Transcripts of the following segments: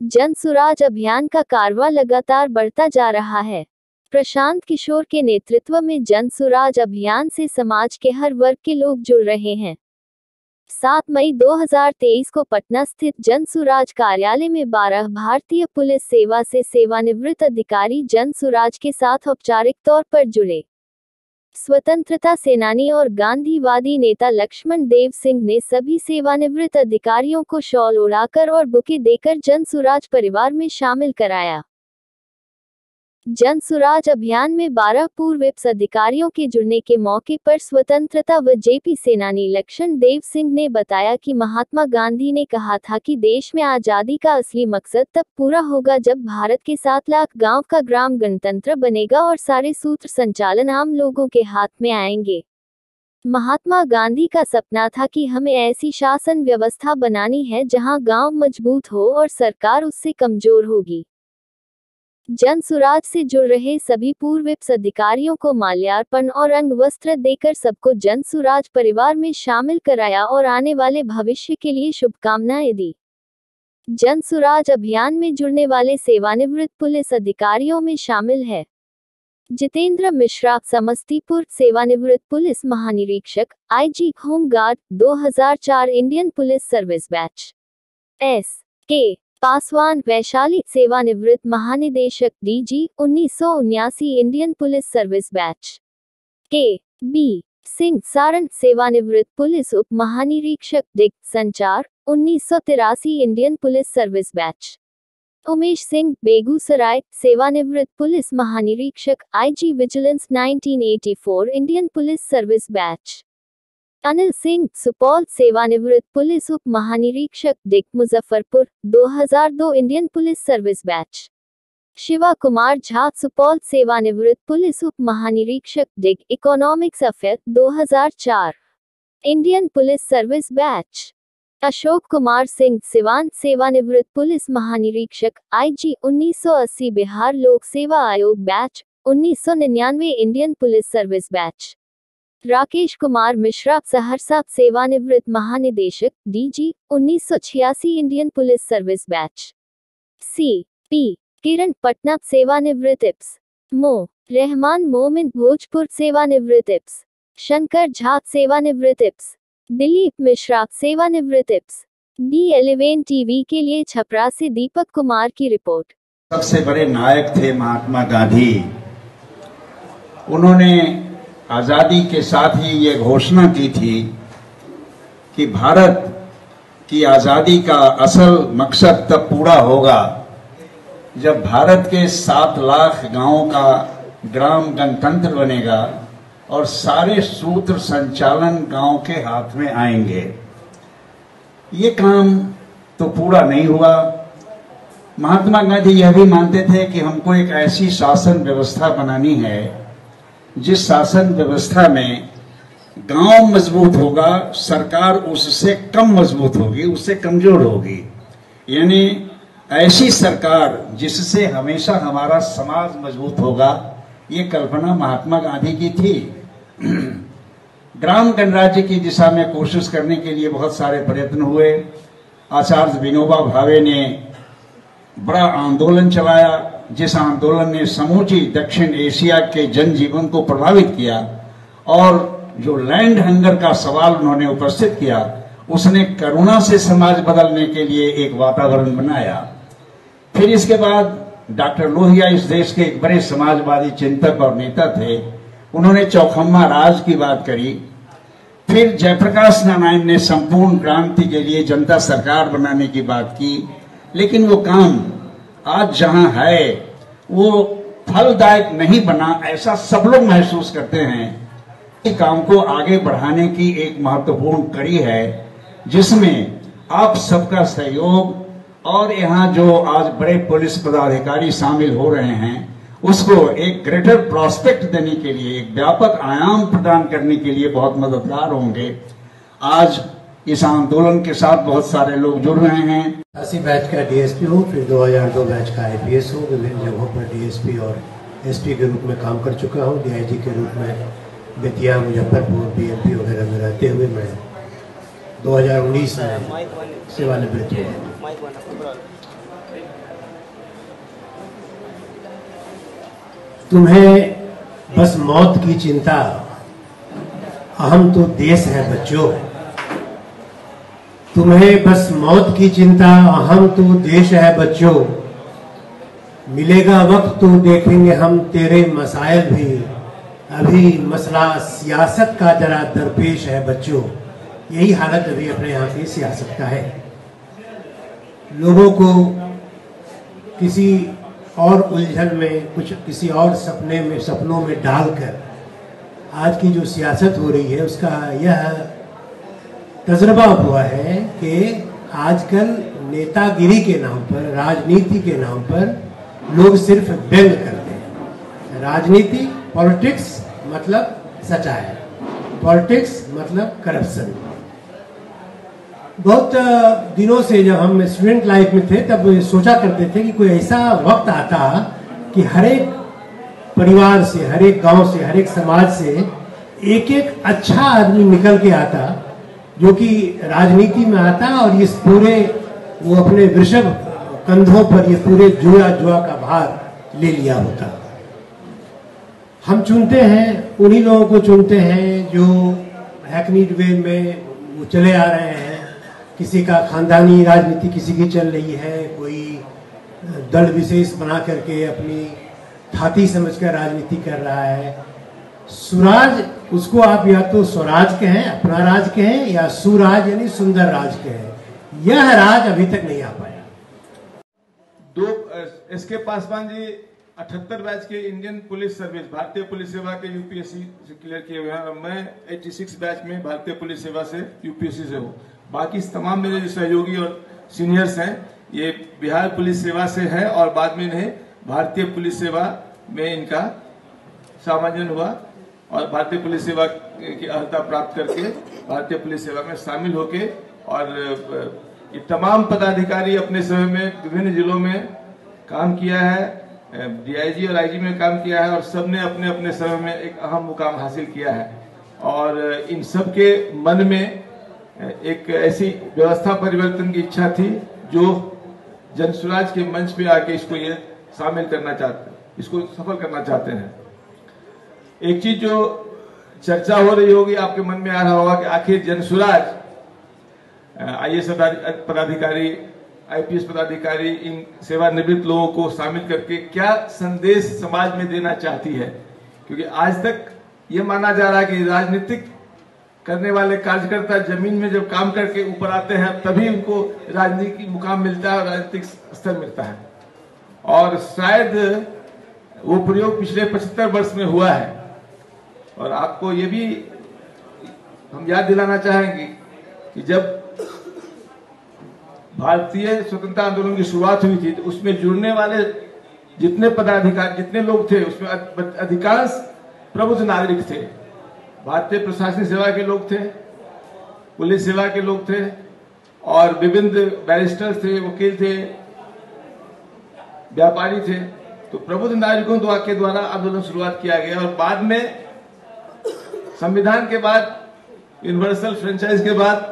जन सुराज अभियान का कारवां लगातार बढ़ता जा रहा है। प्रशांत किशोर के नेतृत्व में जन सुराज अभियान से समाज के हर वर्ग के लोग जुड़ रहे हैं। 7 मई 2023 को पटना स्थित जन सुराज कार्यालय में 12 भारतीय पुलिस सेवा से सेवानिवृत्त अधिकारी जन सुराज के साथ औपचारिक तौर पर जुड़े। स्वतंत्रता सेनानी और गांधीवादी नेता लक्ष्मण देव सिंह ने सभी सेवानिवृत्त अधिकारियों को शॉल उड़ाकर और बुके देकर जन सुराज परिवार में शामिल कराया। जन सुराज अभियान में 12 पूर्व अधिकारियों के जुड़ने के मौके पर स्वतंत्रता व जेपी सेनानी लक्ष्मण देव सिंह ने बताया कि महात्मा गांधी ने कहा था कि देश में आजादी का असली मकसद तब पूरा होगा जब भारत के 7 लाख गांव का ग्राम गणतंत्र बनेगा और सारे सूत्र संचालन आम लोगों के हाथ में आएंगे। महात्मा गांधी का सपना था कि हमें ऐसी शासन व्यवस्था बनानी है जहां गांव मजबूत हो और सरकार उससे कमजोर होगी। जन सुराज से जुड़ रहे सभी पूर्व अधिकारियों को माल्यार्पण और अंग वस्त्र देकर सबको जन सुराज परिवार में शामिल कराया और आने वाले भविष्य के लिए शुभकामनाएं दी। जन सुराज अभियान में जुड़ने वाले सेवानिवृत्त पुलिस अधिकारियों में शामिल है जितेंद्र मिश्रा, समस्तीपुर, सेवानिवृत्त पुलिस महानिरीक्षक, IG home guard, 2004 Indian police service batch. K Paswan, Vaishali, सेवानिवृत्त महानिदेशक, DG, 1979 Indian police service batch. B Singh, Saran, सेवानिवृत्त पुलिस उप महानिरीक्षक, दिग, संचार, 1983 Indian police service batch. Umesh Singh, Begusarai, सेवानिवृत्त पुलिस महानिरीक्षक, IG vigilance, 1984 Indian police service batch. Anil Singh, Supaul, सेवानिवृत्त पुलिस उप महानिरीक्षक, DIG, Muzaffarpur, 2002 Indian police service batch. Shiva Kumar Jha, Supaul, सेवानिवृत्त पुलिस उप महानिरीक्षक, दिग, economics affair, 2004 Indian police service batch. Ashok Kumar Singh, Siwan, सेवानिवृत्त पुलिस महानिरीक्षक, आईजी, 1980 बिहार लोक सेवा आयोग batch, 1999 Indian police service batch. Rakesh Kumar Mishra, Saharsa, सेवानिवृत्त महानिदेशक, DG, 1986 Indian police service batch. P Kiran, Patna, सेवानिवृत्त इप्स। रहमान मोमिन, भोजपुर, सेवानिवृत्त इप्स। शंकर झा, सेवानिवृत्त इप्स। दिलीप मिश्रा, सेवानिवृत्त इप्स। D11 टीवी के लिए छपरा से दीपक कुमार की रिपोर्ट। सबसे बड़े नायक थे महात्मा गांधी। उन्होंने आजादी के साथ ही ये घोषणा की थी कि भारत की आजादी का असल मकसद तब पूरा होगा जब भारत के 7 लाख गांवों का ग्राम गणतंत्र बनेगा और सारे सूत्र संचालन गांव के हाथ में आएंगे। ये काम तो पूरा नहीं हुआ। महात्मा गांधी यह भी मानते थे कि हमको एक ऐसी शासन व्यवस्था बनानी है जिस शासन व्यवस्था में गांव मजबूत होगा, सरकार उससे कम मजबूत होगी, उससे कमजोर होगी। यानी ऐसी सरकार जिससे हमेशा हमारा समाज मजबूत होगा, ये कल्पना महात्मा गांधी की थी। ग्राम गणराज्य की दिशा में कोशिश करने के लिए बहुत सारे प्रयत्न हुए। आचार्य विनोबा भावे ने बड़ा आंदोलन चलाया, जिस आंदोलन ने समूची दक्षिण एशिया के जनजीवन को प्रभावित किया और जो लैंड हंगर का सवाल उन्होंने उपस्थित किया, उसने करुणा से समाज बदलने के लिए एक वातावरण बनाया। फिर इसके बाद डॉक्टर लोहिया इस देश के एक बड़े समाजवादी चिंतक और नेता थे। उन्होंने चौखम्मा राज की बात करी। फिर जयप्रकाश नारायण ने संपूर्ण क्रांति के लिए जनता सरकार बनाने की बात की। लेकिन वो काम आज जहां है वो फलदायक नहीं बना, ऐसा सब लोग महसूस करते हैं। इस काम को आगे बढ़ाने की एक महत्वपूर्ण कड़ी है जिसमें आप सबका सहयोग और यहाँ जो आज बड़े पुलिस पदाधिकारी शामिल हो रहे हैं उसको एक ग्रेटर प्रोस्पेक्ट देने के लिए, एक व्यापक आयाम प्रदान करने के लिए बहुत मददगार होंगे। आज इस आंदोलन के साथ बहुत सारे लोग जुड़ रहे हैं। 80 बैच का डीएसपी हूँ, फिर 2002 बैच का आईपीएस हूँ। विभिन्न जगहों पर डीएसपी और एसपी के रूप में काम कर चुका हूँ। डीआईजी के रूप में बेतिया, मुजफ्फरपुर, बीएमपी वगैरह में रहते हुए मैं 2019 में सेवानिवृत्त हुआ। तुम्हें बस मौत की चिंता, अहम तो देश है बच्चों। तुम्हें बस मौत की चिंता, अहम तो देश है बच्चों। मिलेगा वक्त तो देखेंगे हम तेरे मसाइल भी, अभी मसला सियासत का जरा दरपेश है बच्चों। यही हालत अभी अपने यहाँ की सियासत का है। लोगों को किसी और उलझन में, कुछ किसी और सपनों में डालकर आज की जो सियासत हो रही है उसका यह तजुर्बा हुआ है कि आजकल नेतागिरी के नाम पर, राजनीति के नाम पर लोग सिर्फ व्यंग करते हैं। राजनीति, पॉलिटिक्स मतलब सच्चाई, पॉलिटिक्स मतलब करप्शन। बहुत दिनों से जब हम स्टूडेंट लाइफ में थे तब सोचा करते थे कि कोई ऐसा वक्त आता कि हर एक परिवार से, हर एक गांव से, हर एक समाज से एक एक अच्छा आदमी निकल के आता जो कि राजनीति में आता और इस पूरे वो अपने वृषभ कंधों पर ये पूरे जुआ का भार ले लिया होता। हम चुनते हैं, उन्हीं लोगों को चुनते हैं जो हैकनीड वे में वो चले आ रहे हैं। किसी का खानदानी राजनीति किसी की चल रही है, कोई दल विशेष बना करके अपनी थाती समझकर राजनीति कर रहा है। सुराज, उसको आप या तो स्वराज कहें, अपना राज कहें, या सुराज यानी सुंदर राज कहें। यह राज अभी तक नहीं आ पाया। एसके पासवान जी 78 बैच के इंडियन पुलिस सर्विस, भारतीय पुलिस सेवा के यूपीएससी से क्लियर किए हुए हैं। मैं 86 बैच में भारतीय पुलिस सेवा से यूपीएससी से हूँ। बाकी तमाम मेरे जो सहयोगी और सीनियर्स हैं ये बिहार पुलिस सेवा से है और बाद में इन्हें भारतीय पुलिस सेवा में इनका सामान्यन हुआ और भारतीय पुलिस सेवा की अर्हता प्राप्त करके भारतीय पुलिस सेवा में शामिल होके और ये तमाम पदाधिकारी अपने समय में विभिन्न जिलों में काम किया है, डीआईजी और आईजी में काम किया है और सबने अपने अपने समय में एक अहम मुकाम हासिल किया है। और इन सब के मन में एक ऐसी व्यवस्था परिवर्तन की इच्छा थी जो जनसुराज के मंच पे आके इसको ये शामिल करना चाहते, इसको सफल करना चाहते हैं। एक चीज जो चर्चा हो रही होगी, आपके मन में आ रहा होगा कि आखिर जनसुराज आईएएस पदाधिकारी, आईपीएस पदाधिकारी, इन सेवानिवृत्त लोगों को शामिल करके क्या संदेश समाज में देना चाहती है। क्योंकि आज तक ये माना जा रहा है कि राजनीतिक करने वाले कार्यकर्ता जमीन में जब काम करके ऊपर आते हैं तभी उनको राजनीतिक मुकाम मिलता है और राजनीतिक स्तर मिलता है। और शायद वो प्रयोग पिछले 75 वर्ष में हुआ है। और आपको ये भी हम याद दिलाना चाहेंगे कि जब भारतीय स्वतंत्रता आंदोलन की शुरुआत हुई थी तो उसमें जुड़ने वाले जितने पदाधिकारी, जितने लोग थे उसमें अधिकांश प्रबुद्ध नागरिक थे। भारतीय प्रशासनिक सेवा के लोग थे, पुलिस सेवा के लोग थे और विभिन्न बैरिस्टर थे, वकील थे, व्यापारी थे। तो प्रबुद्ध नागरिकों के द्वारा आंदोलन शुरुआत किया गया और बाद में संविधान के बाद, यूनिवर्सल फ्रेंचाइज के बाद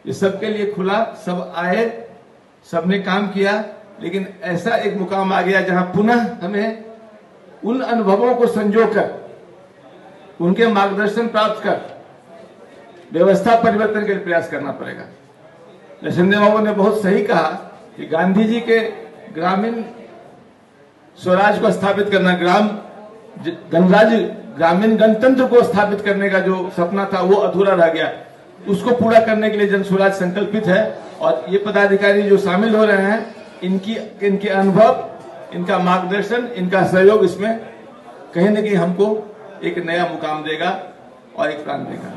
ये सबके लिए खुला, सब आए, सबने काम किया। लेकिन ऐसा एक मुकाम आ गया जहां पुनः हमें उन अनुभवों को संजोकर, उनके मार्गदर्शन प्राप्त कर व्यवस्था परिवर्तन के लिए प्रयास करना पड़ेगा। नरसिंह बाबू ने बहुत सही कहा कि गांधी जी के ग्रामीण स्वराज को स्थापित करना, गणराज्य, ग्रामीण गणतंत्र को स्थापित करने का जो सपना था वो अधूरा रह गया। उसको पूरा करने के लिए जनसुराज संकल्पित है। और ये पदाधिकारी जो शामिल हो रहे हैं, इनके अनुभव, इनका मार्गदर्शन, इनका सहयोग इसमें कहीं न कहीं हमको एक नया मुकाम देगा और एक प्राण देगा।